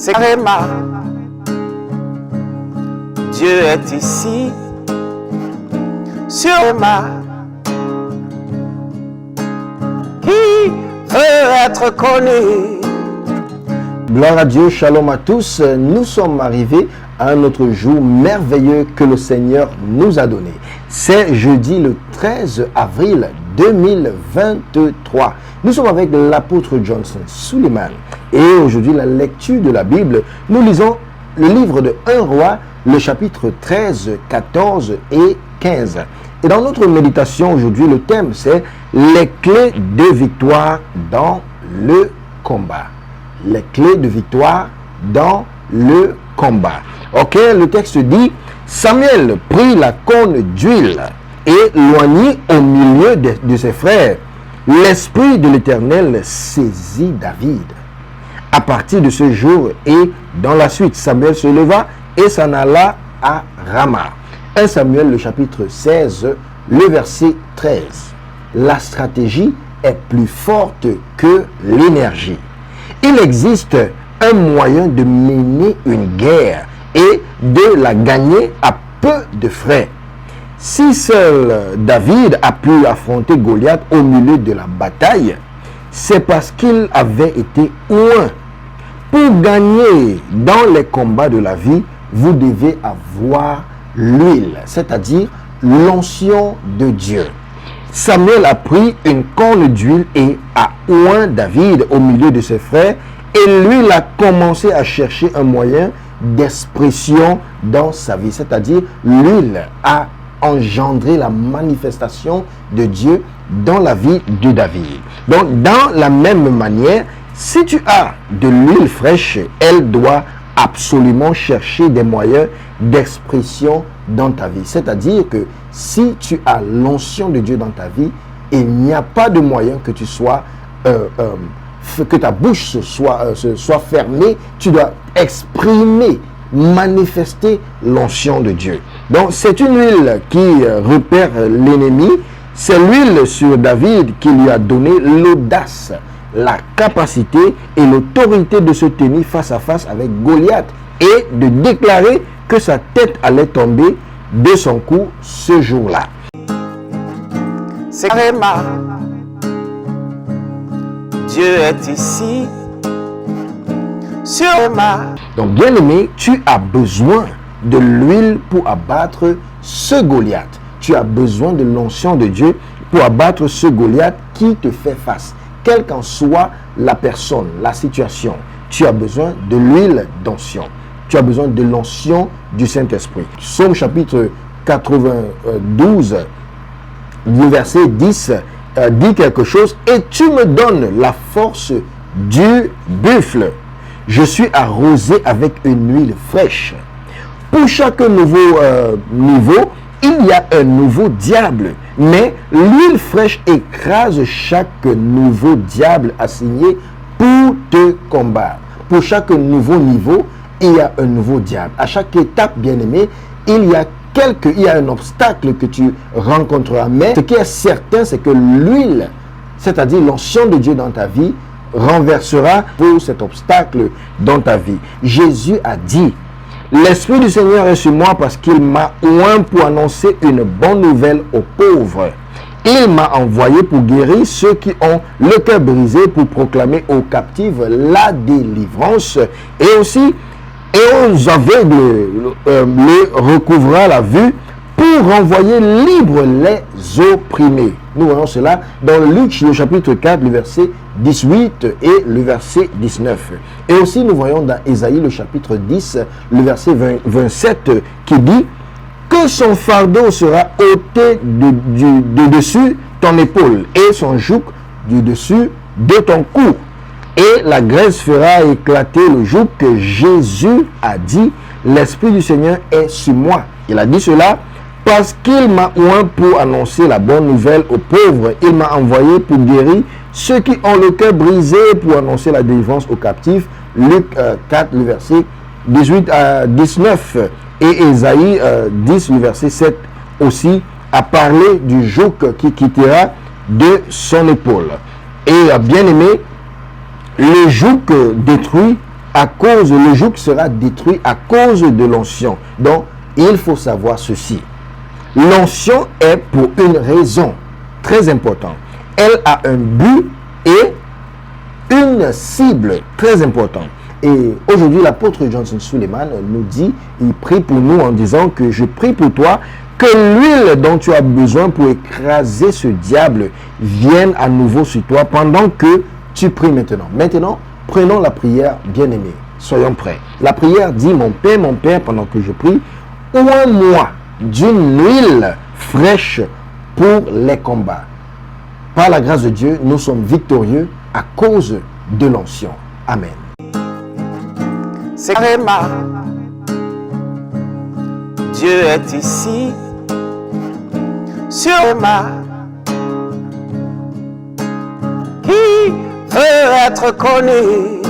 c'est Réma. Dieu est ici, sur Réma. Qui veut être connu? Gloire à Dieu, shalom à tous. Nous sommes arrivés à un autre jour merveilleux que le Seigneur nous a donné. C'est jeudi le 13 avril 2023. Nous sommes avec l'apôtre Johnson Suleiman. Et aujourd'hui, la lecture de la Bible, nous lisons le livre de 1 Roi, le chapitre 13, 14 et 15. Et dans notre méditation aujourd'hui, le thème c'est les clés de victoire dans le combat. Les clés de victoire dans le combat. Ok, le texte dit, Samuel prit la corne d'huile et loignit au milieu de ses frères. L'Esprit de l'Éternel saisit David. À partir de ce jour et dans la suite, Samuel se leva et s'en alla à Rama. 1 Samuel, le chapitre 16, le verset 13. La stratégie est plus forte que l'énergie. Il existe un moyen de mener une guerre et de la gagner à peu de frais. Si seul David a pu affronter Goliath au milieu de la bataille, c'est parce qu'il avait été oint. Pour gagner dans les combats de la vie, vous devez avoir l'huile, c'est-à-dire l'onction de Dieu. Samuel a pris une corne d'huile et a oint David au milieu de ses frères, et lui, il a commencé à chercher un moyen d'expression dans sa vie, c'est-à-dire l'huile a engendré la manifestation de Dieu dans la vie de David. Donc, dans la même manière, si tu as de l'huile fraîche, elle doit absolument chercher des moyens d'expression dans ta vie. C'est-à-dire que si tu as l'onction de Dieu dans ta vie, il n'y a pas de moyen que tu sois, que ta bouche soit fermée. Tu dois exprimer, manifester l'onction de Dieu. Donc c'est une huile qui repère l'ennemi. C'est l'huile sur David qui lui a donné l'audace, la capacité et l'autorité de se tenir face à face avec Goliath et de déclarer que sa tête allait tomber de son cou ce jour-là. C'est Réma. Dieu est ici, sur Réma. Donc bien aimé, tu as besoin de l'huile pour abattre ce Goliath. Tu as besoin de l'onction de Dieu pour abattre ce Goliath qui te fait face. Quelle qu'en soit la personne, la situation, tu as besoin de l'huile d'onction. Tu as besoin de l'onction du Saint-Esprit. Psaume chapitre 92, le verset 10, dit quelque chose. Et tu me donnes la force du buffle. Je suis arrosé avec une huile fraîche. Pour chaque nouveau niveau, il y a un nouveau diable. Mais l'huile fraîche écrase chaque nouveau diable assigné pour te combattre. Pour chaque nouveau niveau, il y a un nouveau diable. À chaque étape, bien-aimé, il y a un obstacle que tu rencontreras. Mais ce qui est certain, c'est que l'huile, c'est-à-dire l'onction de Dieu dans ta vie, renversera pour cet obstacle dans ta vie. Jésus a dit, l'Esprit du Seigneur est sur moi parce qu'il m'a oint pour annoncer une bonne nouvelle aux pauvres. Il m'a envoyé pour guérir ceux qui ont le cœur brisé, pour proclamer aux captifs la délivrance et aussi aux aveugles le recouvrant la vue, pour renvoyer libres les opprimés. Nous voyons cela dans Luc, le chapitre 4, le verset 18 et le verset 19. Et aussi nous voyons dans Ésaïe, le chapitre 10, le verset 27, qui dit que son fardeau sera ôté de dessus ton épaule et son joug du dessus de ton cou. Et la graisse fera éclater le joug. Que Jésus a dit, l'Esprit du Seigneur est sur moi. Il a dit cela parce qu'il m'a oint pour annoncer la bonne nouvelle aux pauvres. Il m'a envoyé pour guérir ceux qui ont le cœur brisé, pour annoncer la délivrance aux captifs. Luc 4, le verset 18 à 19. Et Ésaïe 10, le verset 7 aussi, a parlé du joug qui quittera de son épaule. Et bien aimé, le joug détruit à cause, le joug sera détruit à cause de l'onction. Donc, il faut savoir ceci. L'onction est pour une raison très importante. Elle a un but et une cible très importante. Et aujourd'hui, l'apôtre Johnson Suleiman nous dit, il prie pour nous en disant que je prie pour toi, que l'huile dont tu as besoin pour écraser ce diable vienne à nouveau sur toi pendant que tu pries maintenant. Maintenant, prenons la prière, bien-aimés. Soyons prêts. La prière dit, mon Père, pendant que je prie, oins-moi d'une huile fraîche pour les combats. Par la grâce de Dieu, nous sommes victorieux à cause de l'onction. Amen. C'est Réma. Dieu est ici. Sur Réma. Qui veut être connu?